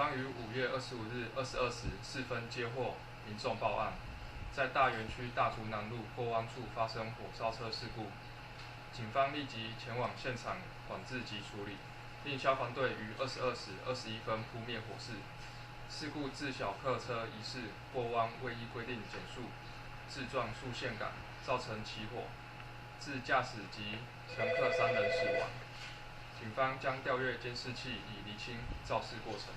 方于5月25日22时4分接获民众报案，在大园区大竹南路过弯处发生火烧车事故，警方立即前往现场管制及处理，并消防队于22时21分扑灭火势。事故致小客车疑似过弯未依规定减速，自撞速限杆，造成起火，致驾驶及乘客3人死亡。警方将调阅监视器以厘清肇事过程。